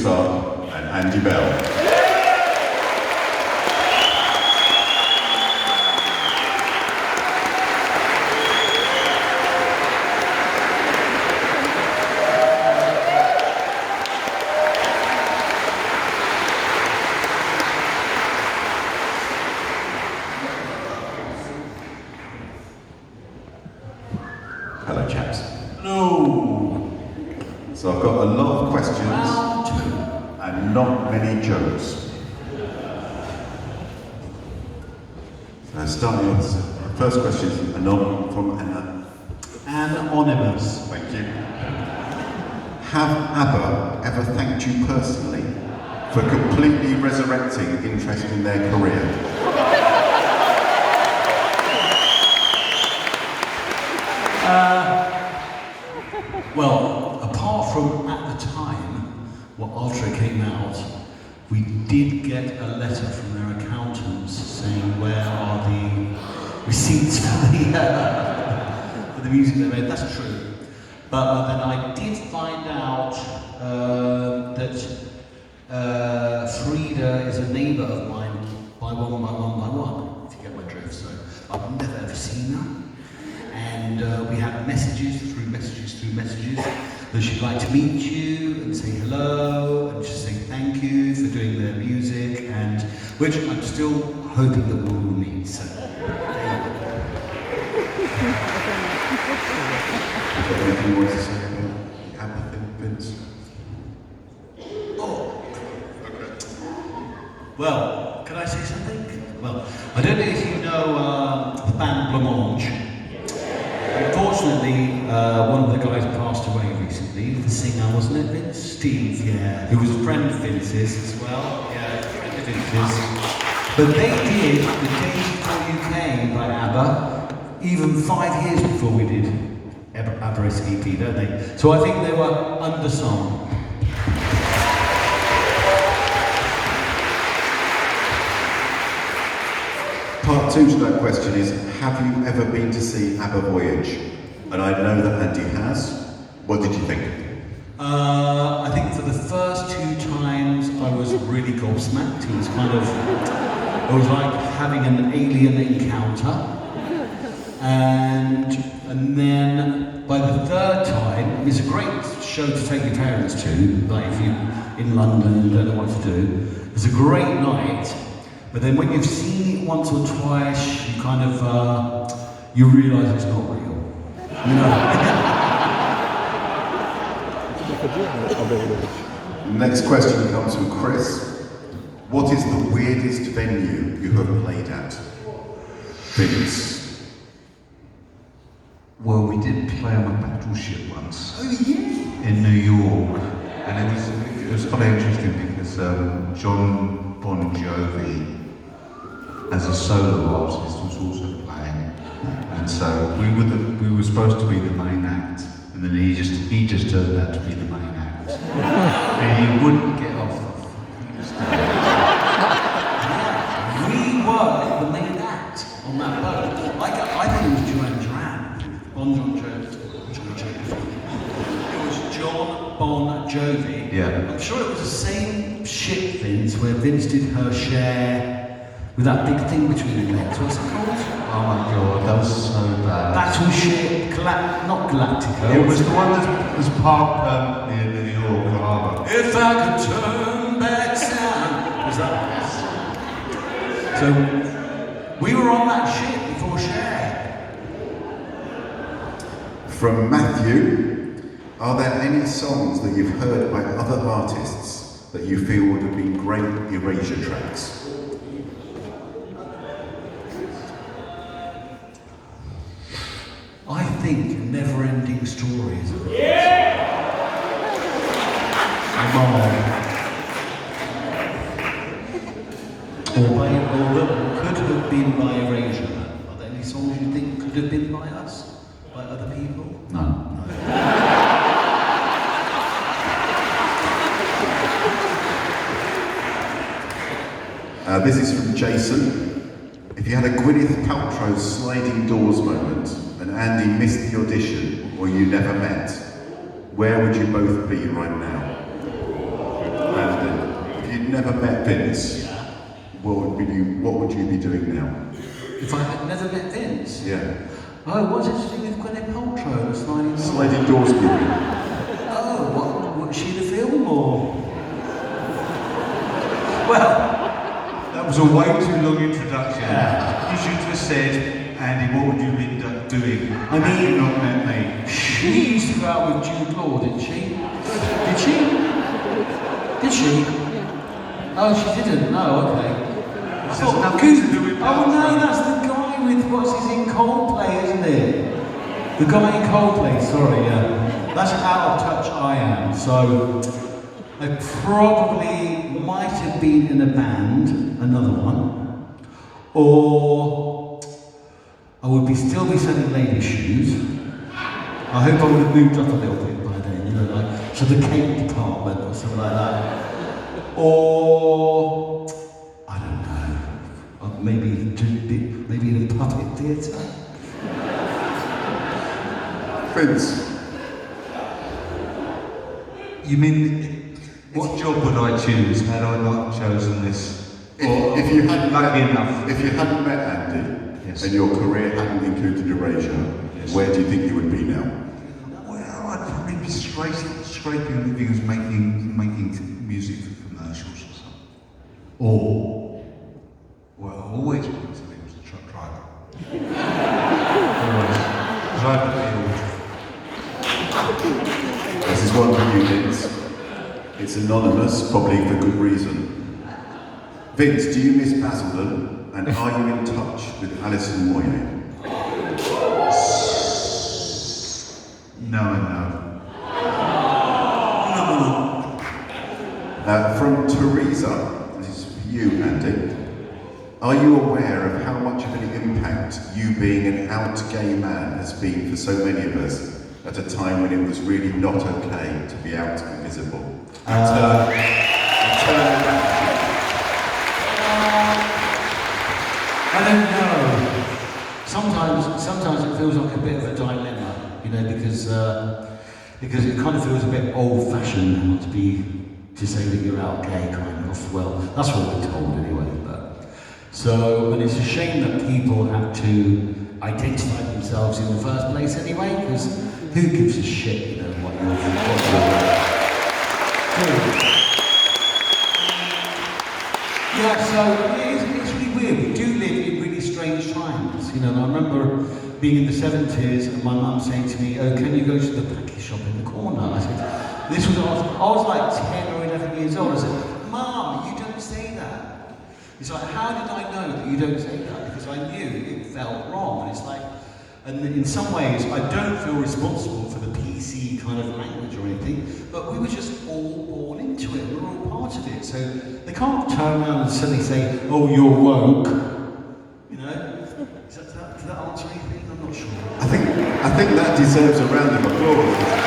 guitar, and Andy Bell. Hello, chaps. No. So I've got a lot of questions and not many jokes. So starting off, the first question is from Anna. Anonymous. Thank you. Have ABBA ever thanked you personally for completely resurrecting interest in their career? Well, apart from at the time, after it came out, we did get a letter from their accountants saying where are the receipts for the music they made. That's true. But then I did find out that Frida is a neighbour of mine by one, if you get my drift. So I've never ever seen her. And we had messages that she'd like to meet you and say hello and just say thank you for doing their music, and which I'm still hoping that we will meet. So Anything you want to say about the ABBA thing, Vince? Oh, well, can I say something? Well, I don't know if you know the band Blancmange. Unfortunately, one of the guys passed away recently, the singer, wasn't it, Vince? Steve, yeah, who was a friend of Vince's as well. Yeah, friend of Vince's. But they did the Days Before You Came by ABBA, even 5 years before we did ABBA's EP, don't they? So I think they were undersung. Part two to that question is, have you ever been to see ABBA Voyage? And I know that Andy has. What did you think? I think for the first 2 times I was really gobsmacked. It was like having an alien encounter. And then by the 3rd time, it's a great show to take your parents to, like if you're in London and don't know what to do. It's a great night. But then when you've seen it once or twice, you kind of, you realise it's not real. You know? Next question comes from Chris. What is the weirdest venue you have played at? Vince. Well, we did play on a battleship once. Oh yeah! In New York. And it was quite interesting because John Bon Jovi, as a solo artist, was also playing, and so we were supposed to be the main act, and then he just turned out to be the main act, and he wouldn't get off the stage. We were the main act on that boat. I think it was Duran Duran, Bon Jovi. It was John Bon Jovi. Yeah. I'm sure it was the same ship, Vince, where Vince did her share. With that big thing between the legs, what's it called? Oh my god, that was so bad. Battleship, not Galactica. It was the one that was parked near New York Harbour. If I could turn back time. Was that? So, we were on that ship before Cher. From Matthew, are there any songs that you've heard by other artists that you feel would have been great Erasure tracks? I think Never-Ending Stories. Yeah! Or could have been by Erasure. Are there any songs you think could have been by us? By other people? No. This is from Jason. If you had a Gwyneth Paltrow sliding doors moment and Andy missed the audition or you never met, where would you both be right now? you'd never met Vince, Yeah. what would you be doing now? If I had never met Vince? Yeah. Oh, what's it to do with Gwyneth Paltrow and sliding doors? Sliding doors guru. Oh, what, was she the film or? Well, That was a way too long introduction. Yeah. You should have said, Andy, what would you be doing? I mean- Had you not met me? she used to go out with Jude Law, didn't she? Did she? Did she? Oh, she didn't? No, okay. This has nothing to do with Oh no, Paltrow. that's the guy with what's his in Coldplay, isn't it? The guy in Coldplay, sorry, yeah. That's how out of touch I am. So I probably might have been in a band, another one, or I would still be selling ladies' shoes. I hope I would have moved up a little bit by then, you know, like to the cake department or something like that. Or I don't know, maybe in a puppet theatre. Vince, You mean, what job would I choose had I not chosen this? if you hadn't Lucky met, enough. if you hadn't met Andy, Yes. and your career hadn't included Erasure, Yes. where do you think you would be now? Well, I'd probably be scraping livings, making music for commercials or something. Or Well, I've always wanted to be a truck driver. Always. Because I have This is one for you, Vince. It's anonymous, probably for good reason. Vince, do you miss Basildon, and are you in touch with Alison Moyet? No and no. From Teresa, this is for you, Andy. Are you aware of how much of an impact you being an out gay man has been for so many of us at a time when it was really not okay to be out and visible? I don't know. Sometimes it feels like a bit of a dilemma, you know, because it kind of feels a bit old-fashioned to say that you're out gay, kind of. Well, that's what we're told anyway. And it's a shame that people have to identify themselves in the first place anyway, because who gives a shit, you know, what you're doing? Yeah, so it's really weird. We do live in really strange times, you know. And I remember being in the 70s and my mum saying to me, "Oh, can you go to the package shop in the corner?" I said, "This was I was like 10 or 11 years old." I said, "Mum, you don't say that." It's like, how did I know that you don't say that? Because I knew it felt wrong. And it's like, and in some ways, I don't feel responsible for the PC kind of language or anything, but we were just all born into it. We're all part of it. So they can't turn around and suddenly say, "Oh, you're woke." You know? Does that answer anything? I'm not sure. I think that deserves a round of applause.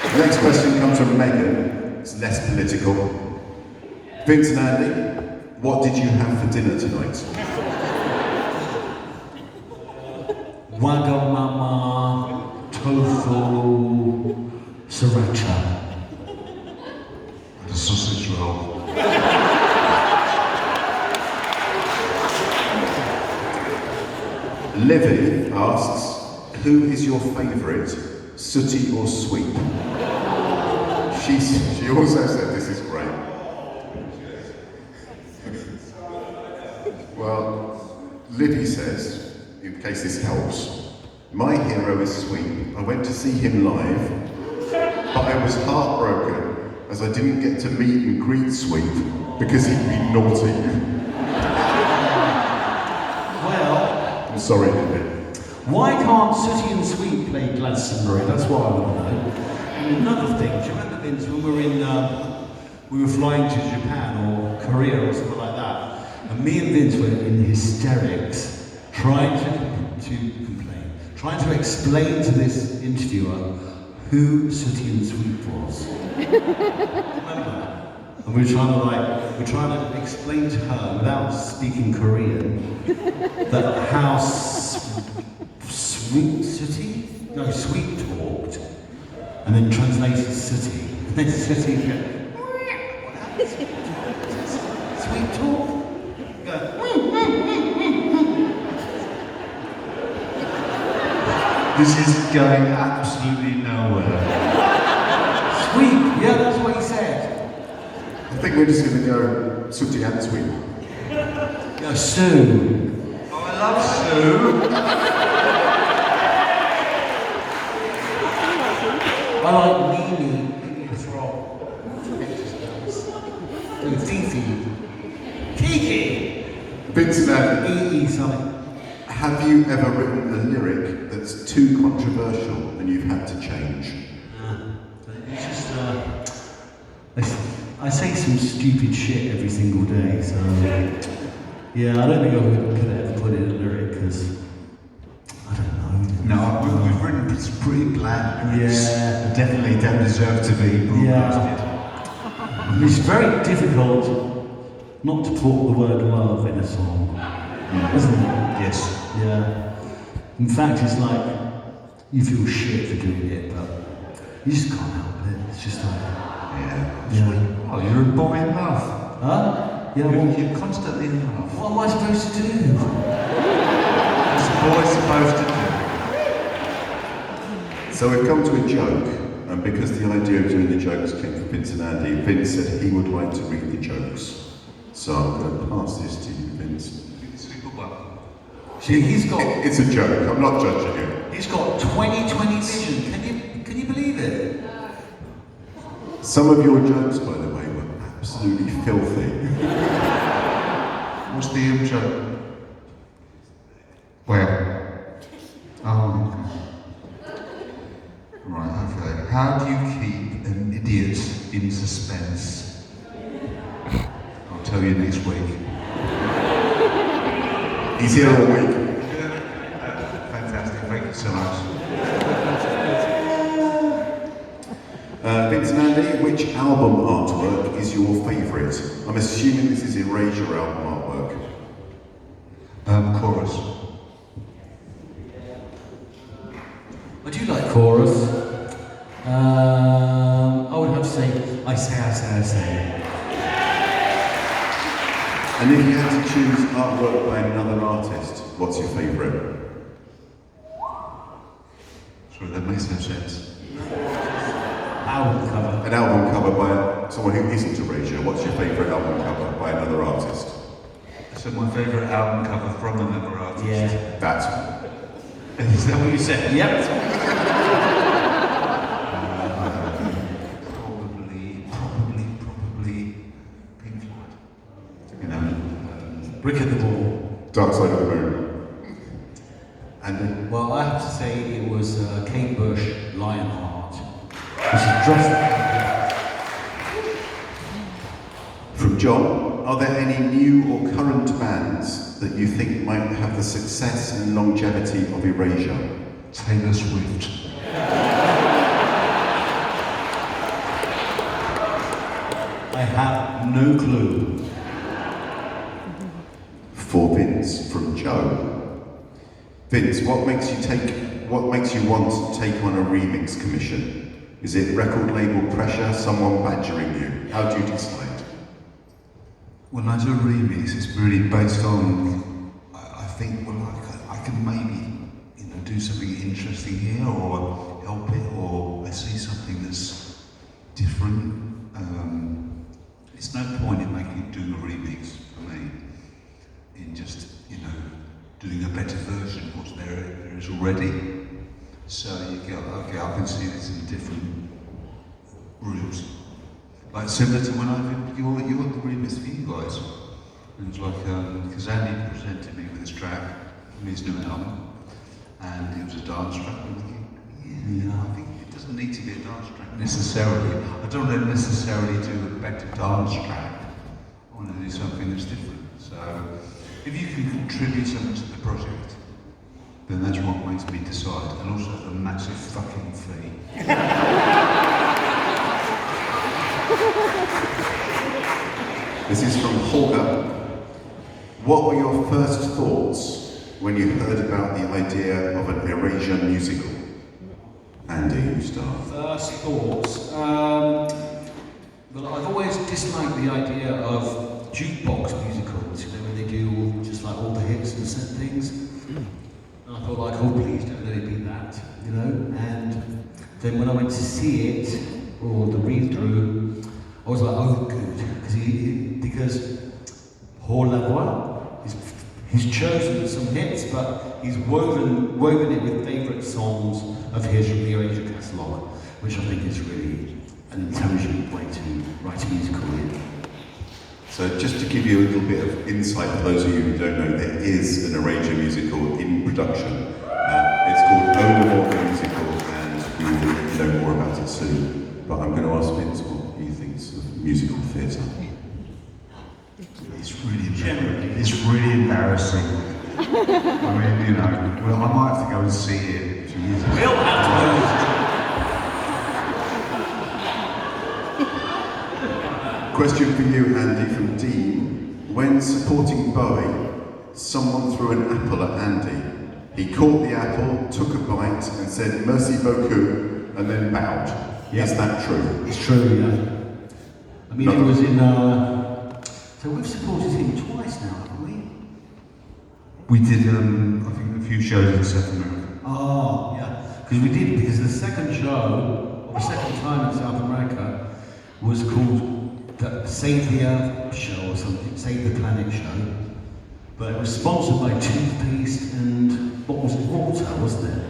The next question comes from Megan. It's less political. Vince and Andy, what did you have for dinner tonight? Wagamama, tofu, sriracha. And a sausage roll. Livy asks, who is your favourite, Sooty or Sweep? She also said this is great. Well, Livy says, in case this helps, my hero is Sweep. I went to see him live, but I was heartbroken as I didn't get to meet and greet Sweep because he'd been naughty. Well, I'm sorry, Livy. why can't Sooty and Sweet play Glastonbury? That's what I want to know. And another thing, do you remember, Vince, when we were flying to Japan or Korea or something like that, and me and Vince were in hysterics, trying to explain to this interviewer who Sooty and Sweet was. Remember? And we're trying to explain to her without speaking Korean that how Sweet talked. and then translated city. And then city go, sweet talk. Go, This is going absolutely nowhere. sweet, yeah, that's what he said. I think we're just going to go sooty and sweet. Go, Sue. Oh, I love Sue. I like Mimi. Mimi's wrong. Fifi. Kiki. Vincent Andy, EE something. have you ever written a lyric that's too controversial and you've had to change? It's just, I say some stupid shit every single day, so yeah, I don't think I could ever put in a lyric because I don't know. No, we've written some pretty bland lyrics. Yeah. That definitely don't deserve to be broadcasted. It's very difficult not to put the word love in a song, isn't it? Yes. Yeah. In fact, it's like you feel shit for doing it, but you just can't help it. It's just like, Yeah. Oh, you're a boy in love. huh? Yeah. You're constantly in love. What am I supposed to do? What's a boy supposed to do? So we've come to a joke, and because the idea of doing the jokes came from Vince and Andy, Vince said he would like to read the jokes. So I'm going to pass this to you, Vince. See, he's got It's a joke, I'm not judging you. he's got 20/20 vision. Can you believe it? Some of your jokes, by the way, were absolutely filthy. What's the joke? Where? Oh, right, okay. How do you keep an idiot in suspense? I'll tell you next week. He's here all week. Fantastic, thank you so much. Vince and Andy, which album artwork is your favourite? I'm assuming this is Erasure album artwork. Chorus. I do like chorus. I would have to say, I say. And if you had to choose artwork by another artist, what's your favourite? Sorry, that makes no sense. Album cover. An album cover by someone who isn't Erasure. What's your favourite album cover by another artist? So my favourite album cover from another artist. Yeah. That's Is that what you said? Yep. Probably Pink Floyd. You know, Brick at the Wall. Dark Side of the Moon. Andy? Well, I have to say it was Kate Bush, Lionheart, which is dressed. From John, are there any new or current bands that you think might have the success and longevity of Erasure? Taylor Swift. I have no clue. For Vince, from Joe. Vince, what makes you want to take on a remix commission? Is it record label pressure, someone badgering you? How do you decide? When I do a remix, it's really based on, I think, well, I can maybe, do something interesting here, or help it, or I see something that's different. It's no point in doing a remix for me, in just, doing a better version of what's there is already. So you go, okay, I can see this in different routes. Like similar to when I did your the remix for you guys. It was like, because Andy presented me with this track from his new album, and it was a dance track. And I'm thinking, I think it doesn't need to be a dance track necessarily. I don't want to necessarily do a better dance track. I want to do something that's different. So, if you can contribute something to the project, then that's what makes me decide. And also the massive fucking fee. This is from Holger. What were your first thoughts when you heard about the idea of an Erasure musical? Andy, you start. First thoughts. Well, I've always disliked the idea of jukebox musicals, you know, when they do just like all the hits and set things. And I thought like, oh please don't let it be that, you know. And then when I went to see it, or the read-through, I was like, oh good, because Paul Lavoie, he's chosen some hits, but he's woven it with favourite songs of his from the Erasure catalogue, which I think is really an intelligent way to write a musical in. So just to give you a little bit of insight for those of you who don't know, there is an Erasure musical in production. It's called Odor the Musical, and we will know more about it soon. But I'm going to ask Vince what he thinks of musical theatre. It's really embarrassing. I mean, you know, well, I might have to go and see it a few years ago. We'll have to go. Question for you, Andy, from Dean. When supporting Bowie, someone threw an apple at Andy. He caught the apple, took a bite, and said, "Merci beaucoup," and then bowed. Yeah. Is that true? It's true, yeah. I mean, it was in, so we've supported him twice now, haven't we? We did, I think, a few shows in South America. Oh, yeah. Because the second show, or the second time in South America, was called the Save the Earth show or something, Save the Planet show. But it was sponsored by toothpaste and, what was it, water, wasn't it?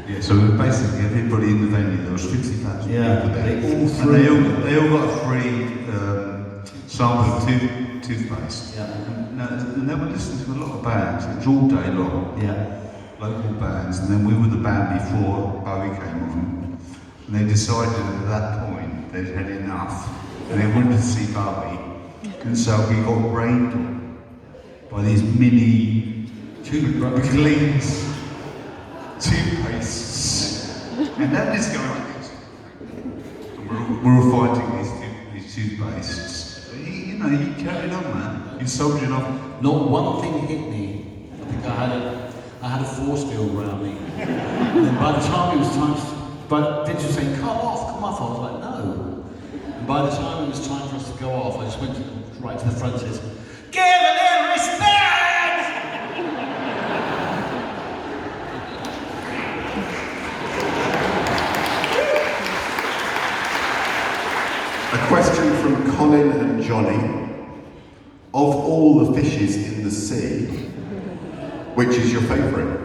Yeah, so basically everybody in the venue, there was 50,000 Yeah, people there. they all And threw- they all got a free sample of toothpaste. Yeah. And they were listening to a lot of bands. It was all day long. Yeah. Local bands, and then we were the band before Bowie came on, and they decided at that point they'd had enough, and they wanted to see Bowie, and so we got rained on by these mini cleans, toothpastes, and that is going like this. And we're all fighting these toothpastes. You know, you carried on, man. You soldiered on. Not one thing hit me. I think I had a force field around me. And then by the time it was time but Vince was saying, come off. I was like, no. And by the time it was time for us to go off, I just went right to the front and said, give a little respect! A question from Colin and Johnny. Of all the fishes in the sea, which is your favourite?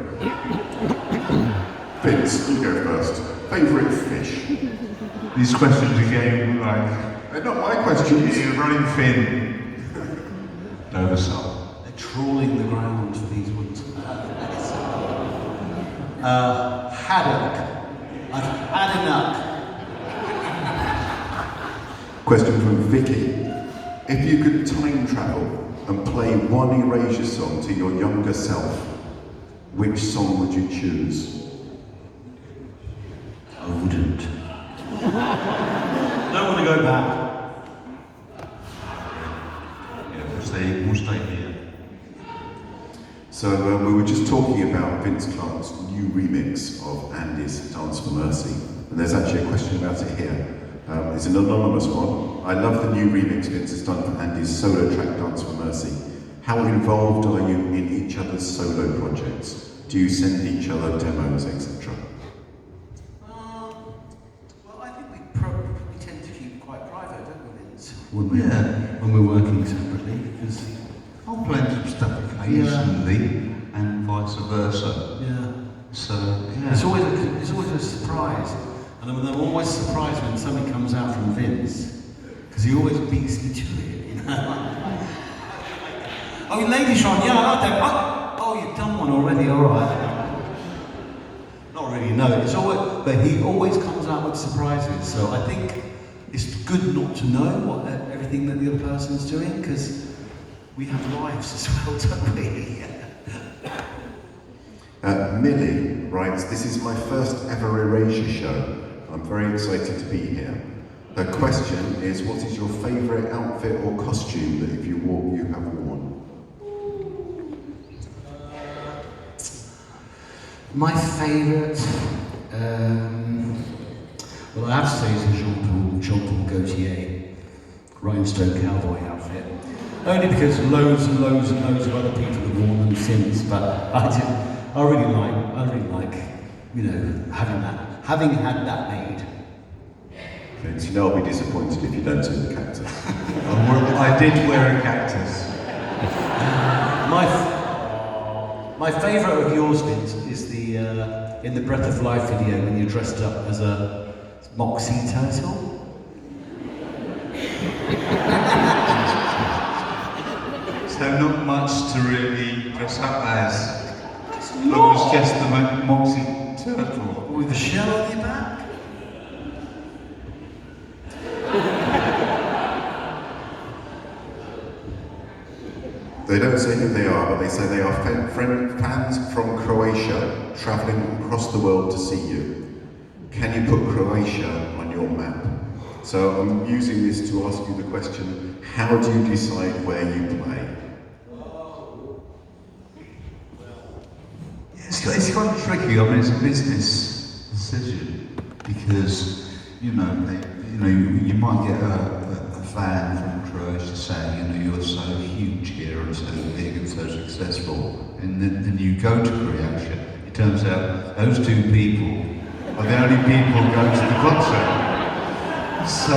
Vince, you go first. Favourite fish? These questions again, like, They're not my questions. you're running thin. Over salt. They're trawling the ground for these ones. Haddock. I've had enough. Question from Vicky. If you could time travel and play one Erasure song to your younger self, which song would you choose? I wouldn't. Don't want to go back. Yeah, we'll stay here. So we were just talking about Vince Clarke's new remix of Andy's Dance for Mercy, and there's actually a question about it here. It's an anonymous one. I love the new remix Vince has done for Andy's solo track Dance for Mercy. How involved are you in each other's solo projects? Do you send each other demos, etc.? Well, I think we tend to keep quite private, don't we, Vince? When we're working separately, because I'll play some stuff occasionally, and vice versa. Yeah. So, yeah. It's always a surprise. And I'm always surprised when something comes out from Vince, because he always beats me to it, you know? Oh, Lady Sean, yeah, I like that. Oh, you've done one already, all right. Not really, no. It's always, but he always comes out with surprises. So I think it's good not to know everything that the other person's doing, because we have lives as well, don't we? Millie writes, this is my first ever Erasure show. I'm very excited to be here. Her question is, what is your favourite outfit or costume that if you have worn? My favourite, Well, I have to say it's a Jean-Paul Gaultier rhinestone cowboy outfit. Only because loads and loads and loads of other people have worn them since, but I really like, you know, having had that made. Vince, you know I'll be disappointed if you don't see the cactus. I did wear a cactus. My favourite of yours, Vince, is the in the Breath of Life video when you're dressed up as a moxie turtle. So not much to really dress up as. It was just the moxie turtle. With the shell on your back? They don't say who they are, but they say they are fans from Croatia travelling across the world to see you. Can you put Croatia on your map? So I'm using this to ask you the question, how do you decide where you play? It's kind of tricky. I mean, it's a business decision because you might get a fan from Croatia saying, you're so huge here and so big and so successful, and then you go to Croatia. It turns out those two people are the only people who go to the concert, so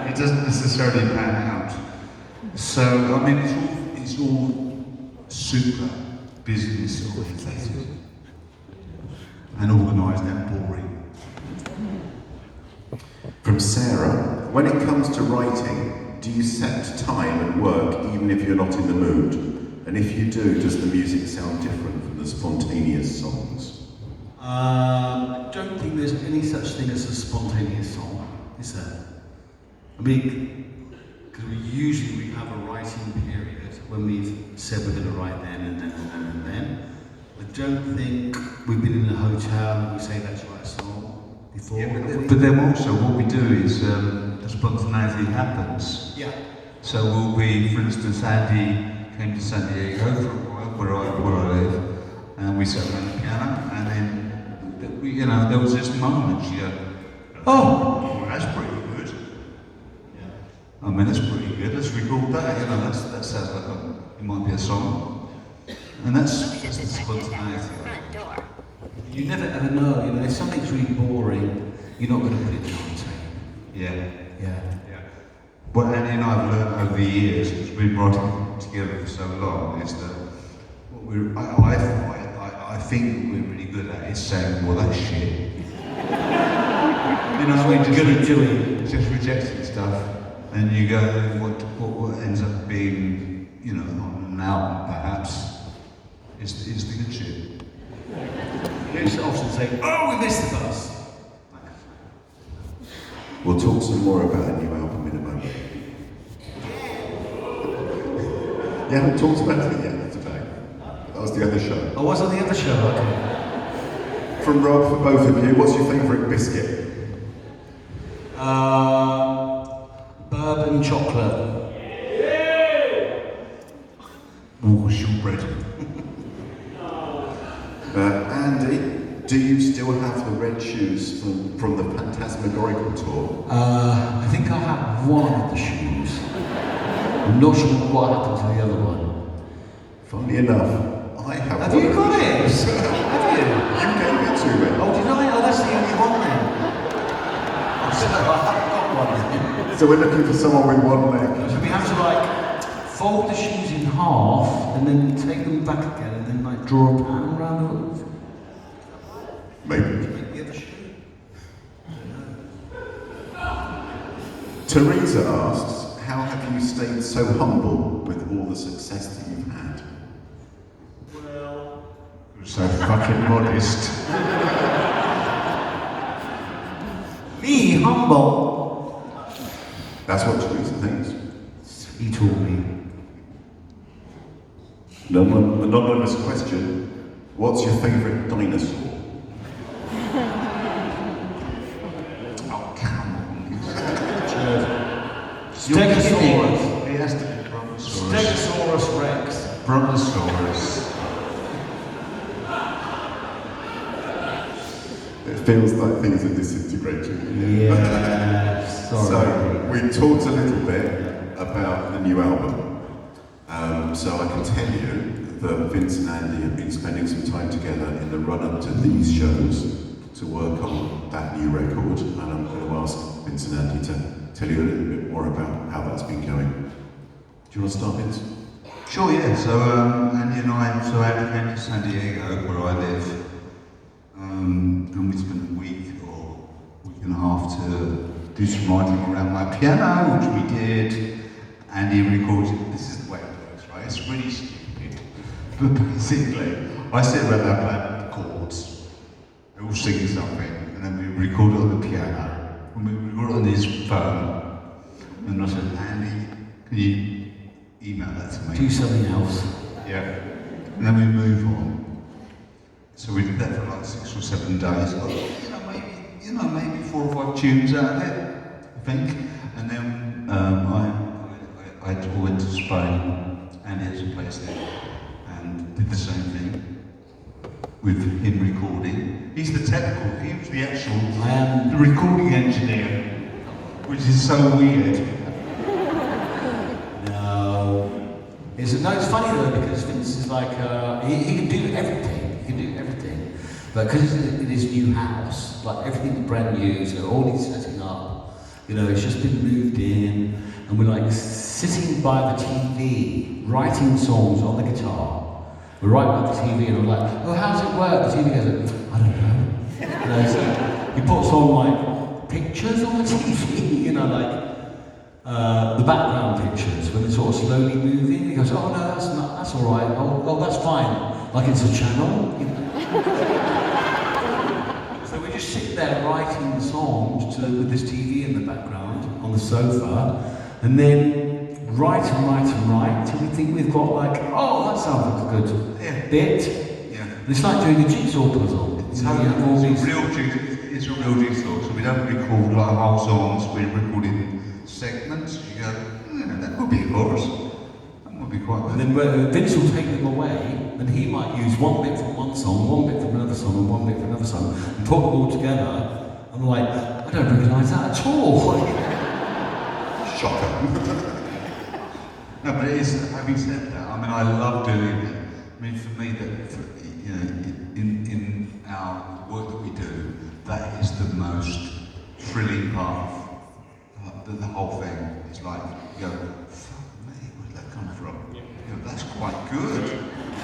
it doesn't necessarily pan out. So I mean, it's all super business oriented and organised and boring. From Sarah, when it comes to writing, do you set time and work even if you're not in the mood? And if you do, does the music sound different from the spontaneous songs? I don't think there's any such thing as a spontaneous song, is there? I mean, because we have a writing period when we've said we're going to write then and then and then and then. I don't think we've been in a hotel and we say let's write a song before. Yeah, but then also what we do is the spontaneity happens. Yeah. So we'll be, for instance, Andy came to San Diego for a while, where I live, and we sat around the piano, and then there was this moment. Oh, that's pretty good. Yeah. I mean, that's pretty good. Let's record that. That sounds like it might be a song. And that's just the spontaneity. You never ever know, if something's really boring, you're not going to put it on tape. Yeah. Yeah. What Andy and I have learned over the years, because we've been writing together for so long, is that I think we're really good at is saying, well, that's shit. Just rejecting stuff, and you go, what ends up being, on an album perhaps, is the good shit. You used to often say, oh, we missed the bus. We'll talk some more about a new album in a moment. You haven't talked about it yet today. That was the other show. Oh, what's on the other show? Okay. From Rob, for both of you, what's your favourite biscuit? Bourbon chocolate. Oh, shortbread. Andy, do you still have the red shoes from the Phantasmagorical tour? I think I have one of the shoes. I'm not sure what happened to the other one. Funnily enough, I have Have one you of got the it? shoes. Have you? You gave it to me. Oh, did I? Oh, that's the only one then. I said I haven't got one. So we're looking for someone with one leg. So we have to fold the shoes in half and then take them back again and then draw a pattern around it. Maybe. The other shoe. Teresa asks, how have you stayed so humble with all the success that you've had? Well, You're so fucking modest. me humble. That's what Teresa thinks. He taught me. Anonymous question, what's your favourite dinosaur? Oh, come on. Stegosaurus. It has to be Brontosaurus. Stegosaurus Rex. Brontosaurus. feels like things are disintegrating. Yeah, sorry. So we talked a little bit about the new album. So I can tell you that Vince and Andy have been spending some time together in the run-up to these shows to work on that new record, and I'm going to ask Vince and Andy to tell you a little bit more about how that's been going. Do you want to start, Vince? Sure, yeah. So Andy and I, Andy came to San Diego, where I live, and we spent a week or week and a half to do some writing around my piano, which we did. Andy recorded. This is the way it works, right? It's really stupid, but basically, I sit around that playing chords. They all sing something, and then we record it on the piano. And we record it on his phone, and I said, Andy, can you email that to me? Do something else. Yeah. And then we move on. So we did that for like 6 or 7 days. Got, maybe 4 or 5 tunes out of it, I think. And then I went to Spain, and he has a place there, and did the same thing with him recording. He's the technical, he was the actual, the recording engineer, which is so weird. It's funny though, because Vince is like, he can do everything, but because it's in his new house, like everything's brand new, so all he's setting up, it's just been moved in, and we're like sitting by the TV, writing songs on the guitar. We're right by the TV, and I'm like, oh, how's it work? The TV goes, I don't know. So he puts on like pictures on the TV, the background pictures when it's sort of slowly moving. He goes, oh no, that's all right. Oh, that's fine. Like it's a channel. So we just sit there writing songs with this TV in the background on the sofa, and then write till we think we've got like, oh, that sounds like a good bit. Yeah. And it's like doing a jigsaw puzzle. It's a real jigsaw. So we don't record like whole songs. We're recording segments. You go, that would be a chorus. That would be quite good. And then Vince will take them away, and he might use one bit from one song, one bit from another song, and one bit from another song, and put them all together. I'm like, I don't recognise that at all. Shocker. No, but it is, having said that, I mean, I love doing it. I mean, for me, in our work that we do, that is the most thrilling part of the whole thing. It's like, you go, fuck me, where'd that come from? That's quite good,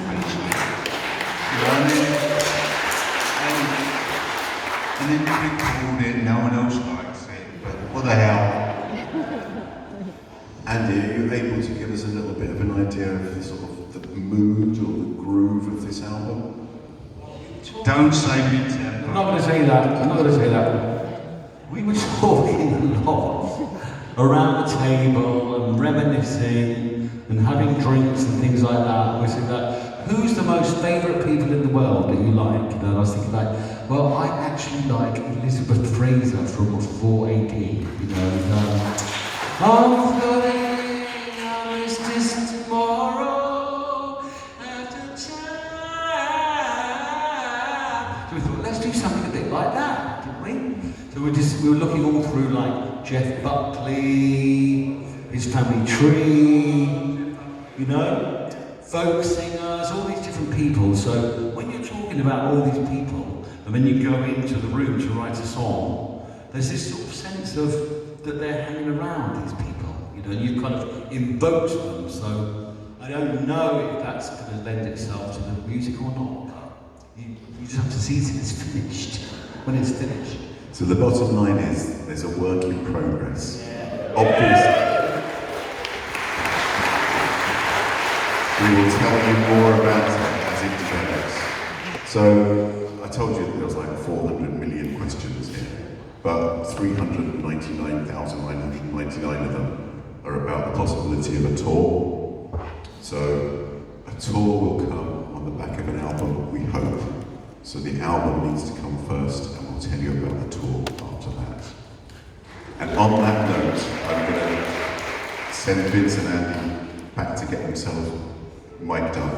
actually. And then you record it, no one else likes it, but what the hell? Andy, are you able to give us a little bit of an idea of the sort of the mood or the groove of this album? Don't say mid-tempo. I'm not going to say that. We were talking a lot around the table and reminiscing and having drinks and things like that. We said that, who's the most favourite people in the world that you like? And I was thinking like, well, I actually like Elizabeth Fraser from 4 AD, I'm floating on this distant tomorrow after time. So we thought, let's do something a bit like that, didn't we? So we were looking all through like Jeff Buckley, his family tree, folk singers, all these different people. So when you're talking about all these people, and then you go into the room to write a song, there's this sort of sense of that they're hanging around, these people, and you kind of invoked them. So I don't know if that's going to lend itself to the music or not, but you just have to see it it's finished, when it's finished. So the bottom line is, there's a work in progress. Obviously. We will tell you more about it as it develops. So I told you that there was like 400 million questions here, but 399,999 of them are about the possibility of a tour. So a tour will come on the back of an album, we hope. So the album needs to come first, and we'll tell you about the tour after that. And on that note, I'm going to send Vince and Andy back to get themselves mic'd up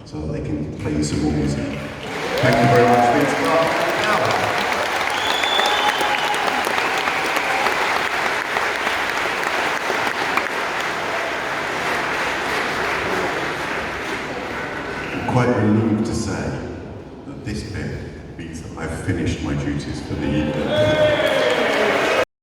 so that they can play you some more music. Thank you very much, Vince. quite relieved to say that this bit means that I've finished my duties for the evening.